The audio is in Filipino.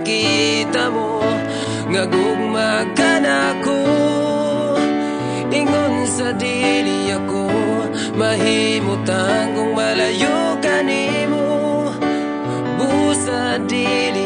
nakita mo nga gugma ka nako. Ingon sa dili ako mahimutang kung malayo ka nimo. Busa dili